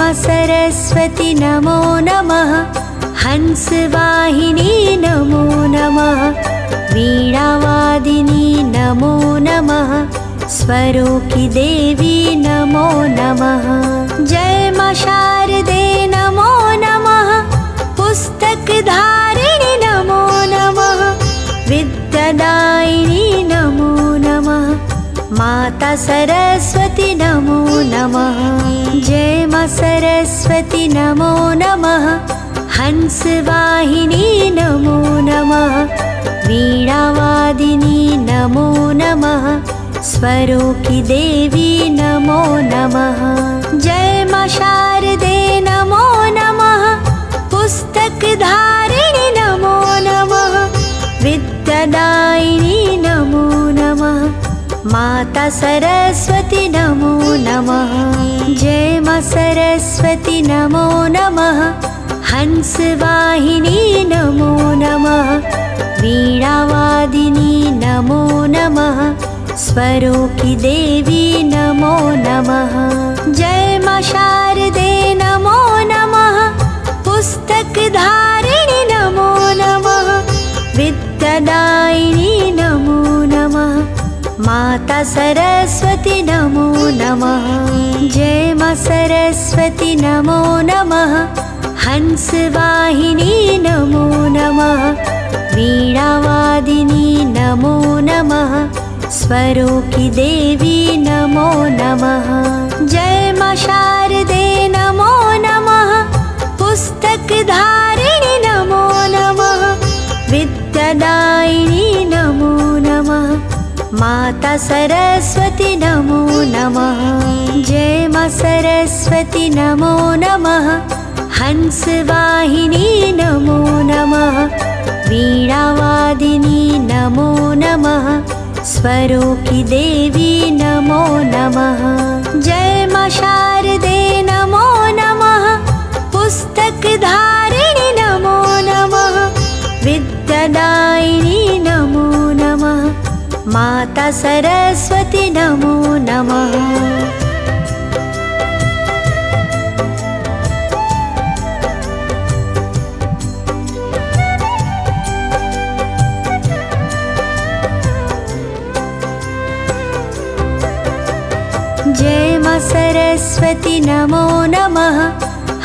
मां सरस्वती नमो नमः। हंसवाहिनी नमो नमः। वीणावादिनी नमो नमः। स्वरों की देवी नमो नमः। जय मां शारदे नमो नमः। पुस्तक धारिणी नमो नमः। विद्यादायिनी नमो नमः। माता सरस्वती नमो नमः। जय मां सरस्वती नमो नमः। हंसवाहिनी नमो नमः। वीणावादिनी नमो नमः। स्वरों की देवी नमो नमः। जय मां शारदे नमो नमः। पुस्तक धारिणी नमो नमः। विद्यादायिनी नमो नमः। माता सरस्वती नमो नमः। जय मां सरस्वती नमो नमः। हंसवाहिनी नमो नमः। वीणावादिनी नमो नमः। स्वरों की देवी नमो नमः। जय मां शारदे नमो नमः। पुस्तक धारिणी नमो नमः। विद्यादायिनी नमो नमः। माता सरस्वती नमो नमः। जय मां सरस्वती नमो नमः। हंसवाहिनी नमो नमः। वीणावादिनी नमो नमः। स्वरों की देवी नमो नमः। जय मां शारदे नमो नमः। पुस्तक धारिणी नमो नमः। विद्यादायिनी नमो नमः। माता सरस्वती नमो नमः। जय मां सरस्वती नमो नमः। हंसवाहिनी नमो नमः। वीणावादिनी नमो नमः। स्वरों की देवी नमो नमः। जय मां शारदे नमो नमः। पुस्तक धारिणी नमो नमः। विद्यादायिनी नमो नमः। माता सरस्वती नमो नमः। जय मां सरस्वती नमो नमः।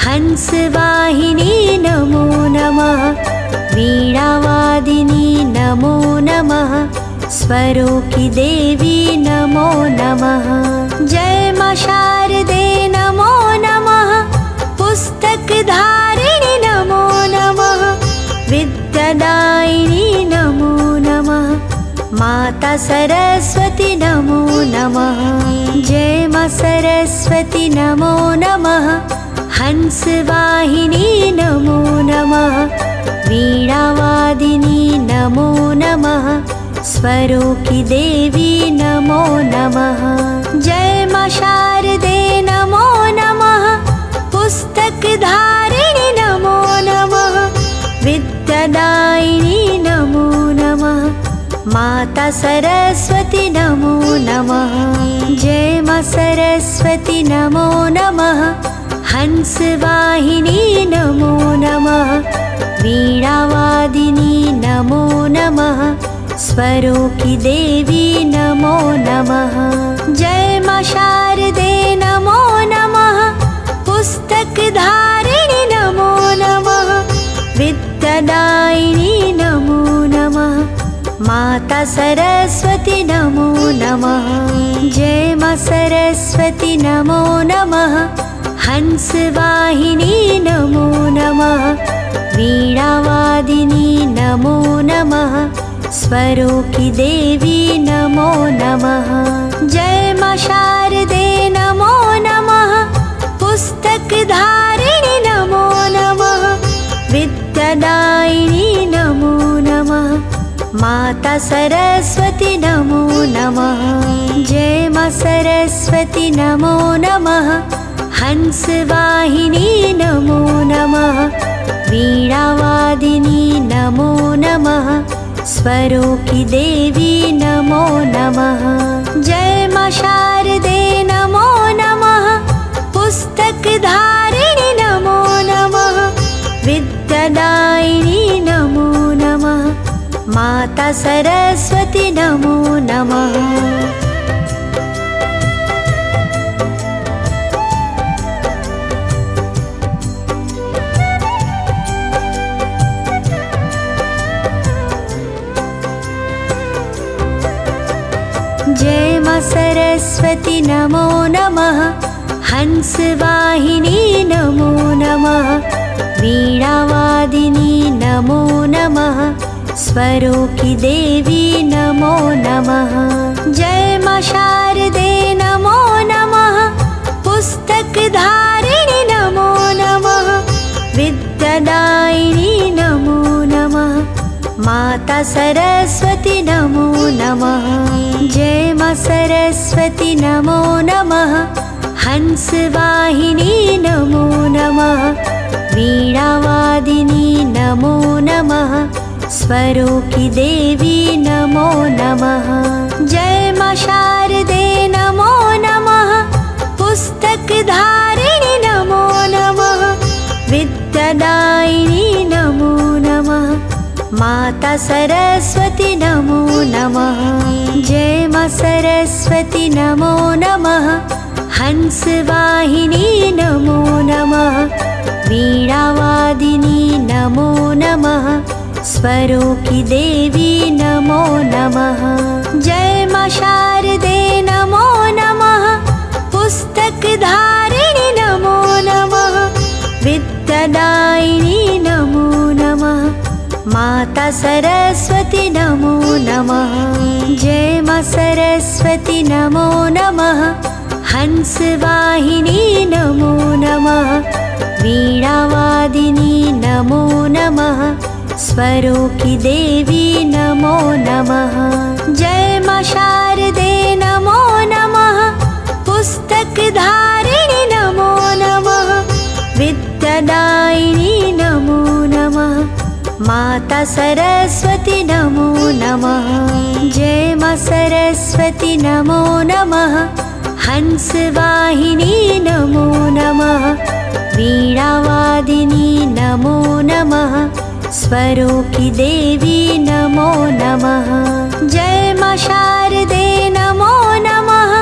हंसवाहिनी नमो नमः। वीणावादिनी नमो नमः। स्वरों की देवी नमो नमः। जय मां शारदे नमो नमः। पुस्तक धारिणी नमो नमः। विद्यादायिनी नमो नमः। माता सरस्वती नमो नमः। जय मां सरस्वती नमो नमः। हंसवाहिनी नमो नमः। वीणावादिनी नमो नमः। स्वरों की देवी नमो नमः। जय मां शारदे नमो नमः। पुस्तक धारिणी नमो नमः। विद्यादायिनी नमो नमः। माता सरस्वती नमो नमः। जय मां सरस्वती नमो नमः। हंसवाहिनी नमो नमः। वीणावादिनी नमो नमः। स्वरों की देवी नमो नमः। जय मां शारदे नमो नमः। पुस्तक धारिणी नमो नमः। विद्यादायिनी नमो नमः। माता सरस्वती नमो नमः। जय मां सरस्वती नमो नमः। हंसवाहिनी नमो नमः। वीणावादिनी नमो नमः। स्वरों की देवी नमो नमः। जय मां शारदे नमो नमः। पुस्तक धारिणी नमो नमः। विद्यादायिनी नमो नमः। माता सरस्वती नमो नमः। जय मां सरस्वती नमो नमः। हंसवाहिनी नमो नमः। वीणावादिनी नमो नमः। स्वरों की देवी नमो नमः। जय मां शारदे नमो नमः। पुस्तक धारिणी विद्यादायिनी नमो नमः। माता सरस्वती नमो नमः। जय मां सरस्वती नमो नमः। हंसवाहिनी नमो नमः। वीणावादिनी नमो नमः। स्वरों की देवी नमो नमः। जय मां शारदे नमो नमः। पुस्तक धारिणी नमो नमः। विद्यादायिनी नमो नमः। माता सरस्वती नमो नमः। जय मां सरस्वती नमो नमः। हंसवाहिनी नमो नमः। वीणावादिनी नमो नमः। स्वरों की देवी नमो नमः। जय मां शारदे नमो नमः। पुस्तक धारिणी नमो नमः। विद्यादायिनी नमो नमः। माता सरस्वती नमो नमः। जय मां सरस्वती नमो नमः। हंसवाहिनी नमो नमः। वीणावादिनी नमो नमः। स्वरों की देवी नमो नमः। जय मां शारदे नमो नमः। पुस्तक धारिणी नमो नमः। विद्यादायिनी नमो नमः। माता सरस्वती नमो नमः। जय मां सरस्वती नमो नमः। हंसवाहिनी नमो नमः। वीणावादिनी नमो नमः। स्वरों की देवी नमो नमः। जय मां शारदे नमो नमः। पुस्तक धारिणी नमो नमः। विद्यादायिनी नमो नमः। माता सरस्वती नमो नमः। जय मां सरस्वती नमो नमः। हंसवाहिनी नमो नमः। वीणावादिनी नमो नमः। स्वरों की देवी नमो नमः। जय मां शारदे नमो नमः।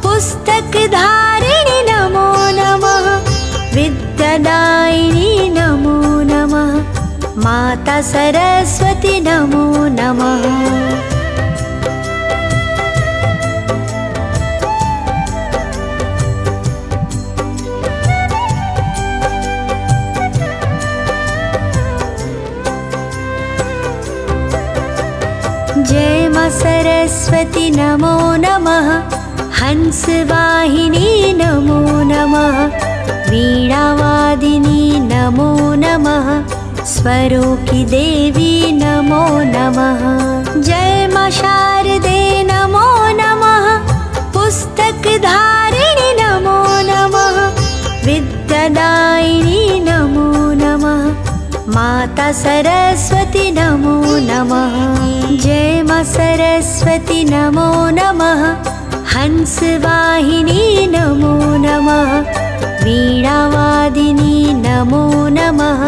पुस्तक धारिणी नमो नमः। विद्यादायिनी नमो नमः। माता सरस्वती नमो नमः। जय मां सरस्वती नमो नमः। हंसवाहिनी नमो नमः। वीणावादिनी नमो नमः। स्वरों की देवी नमो नमः। जय मां शारदे नमो नमः। पुस्तक धारिणी नमो नमः। विद्यादायिनी नमो नमः। माता सरस्वती नमो नमः। जय मां सरस्वती नमो नमः। हंसवाहिनी नमो नमः। वीणावादिनी नमो नमः।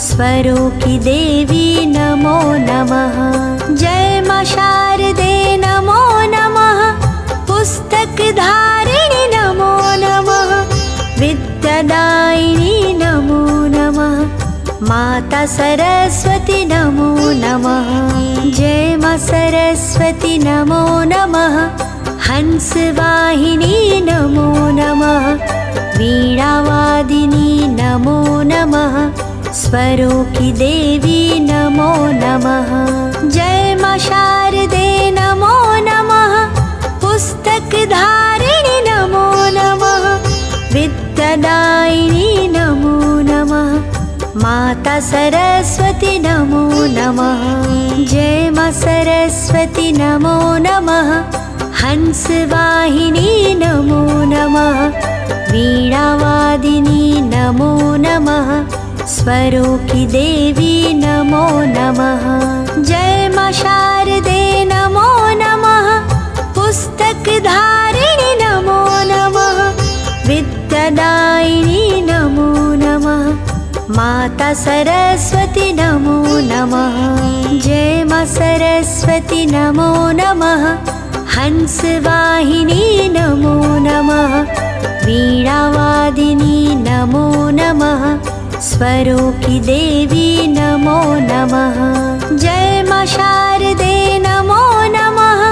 स्वरों की देवी नमो नमः। जय मां शारदे नमो नमः। पुस्तक धारिणी नमो नमः। विद्यादायिनी नमो नमः। माता सरस्वती नमो नमः। जय मां सरस्वती नमो नमः। हंसवाहिनी नमो नमः। वीणावादिनी नमो नमः। स्वरों की देवी नमो नमः। जय मां शारदे नमो नमः। पुस्तक धारिणी नमो नमः। विद्यादायिनी नमो नमः। माता सरस्वती नमो नमः। जय मां सरस्वती नमो नमः। हंसवाहिनी नमो नमः। वीणावादिनी नमो नमः। स्वरों की देवी नमो नमः। जय मां शारदे नमो नमः। पुस्तक धारिणी नमो नमः। विद्यादायिनी नमो नमः। माता सरस्वती नमो नमः। जय मां सरस्वती नमो नमः। हंसवाहिनी नमो नमः। वीणावादिनी नमो नमः। स्वरों की देवी नमो नमः। जय मां शारदे नमो नमः।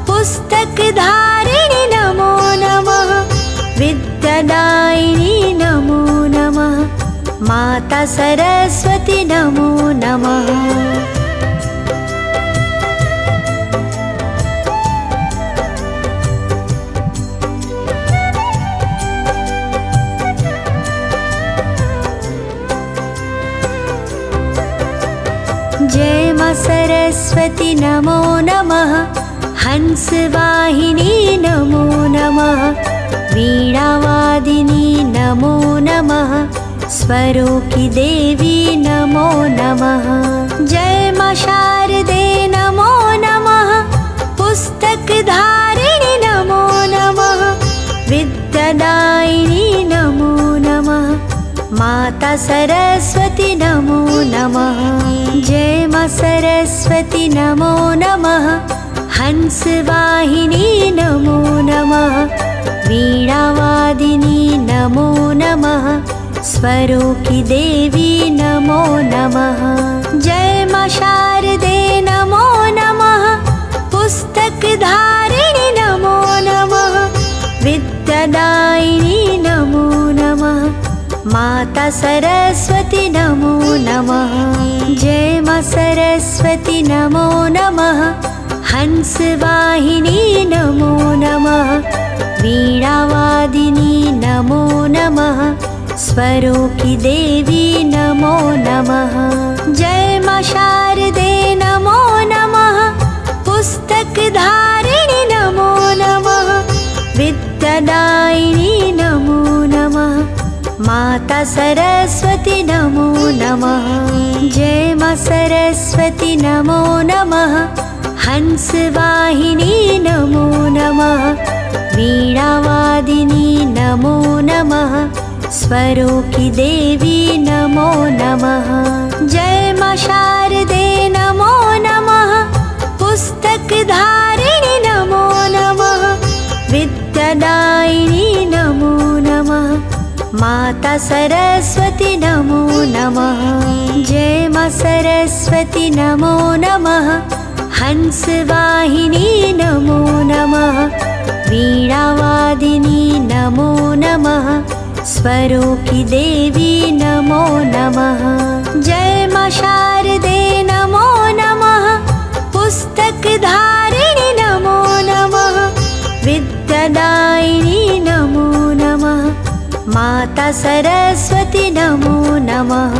पुस्तक धारिणी नमो नमः। विद्यादायिनी नमो नमः। माता सरस्वती नमो नमः। जय मां सरस्वती नमो नमः। हंसवाहिनी नमो नमः। वीणावादिनी नमो नमः। स्वरों की देवी नमो नमः। जय मां शारदे नमो नमः। पुस्तक धारिणी नमो नमः। विद्यादायिनी नमो नमः। माता सरस्वती नमो नमः। जय मां सरस्वती नमो नमः। हंसवाहिनी नमो नमः। वीणावादिनी नमो नमः। स्वरों की देवी नमो नमः। जय मां शारदे नमो नमः। पुस्तक धारिणी नमो नमः। विद्यादायिनी नमो नमः। माता सरस्वती नमो नमः। जय मां सरस्वती नमो नमः। हंसवाहिनी नमो नमः। वीणावादिनी नमो नमः। स्वरों की देवी नमो नमः। जय मां शारदे नमो नमः। पुस्तक धारिणी नमो नमः। विद्यादायिनी नमो नमः। माता सरस्वती नमो नमः। जय मां सरस्वती नमो नमः। हंसवाहिनी नमो नमः। वीणावादिनी नमो नमः। स्वरों की देवी नमो नमः। जय मां शारदे नमो नमः। पुस्तक धारिणी नमो नमः। विद्यादायिनी नमो नमः। माता सरस्वती नमो नमः। जय मां सरस्वती नमो नमः। हंसवाहिनी नमो नमः। वीणावादिनी नमो नमः। स्वरों की देवी नमो नमः। जय मां शारदे नमो नमः। पुस्तक धारिणी नमो नमः। विद्यादायिनी नमो नमः। माता सरस्वती नमो नमः।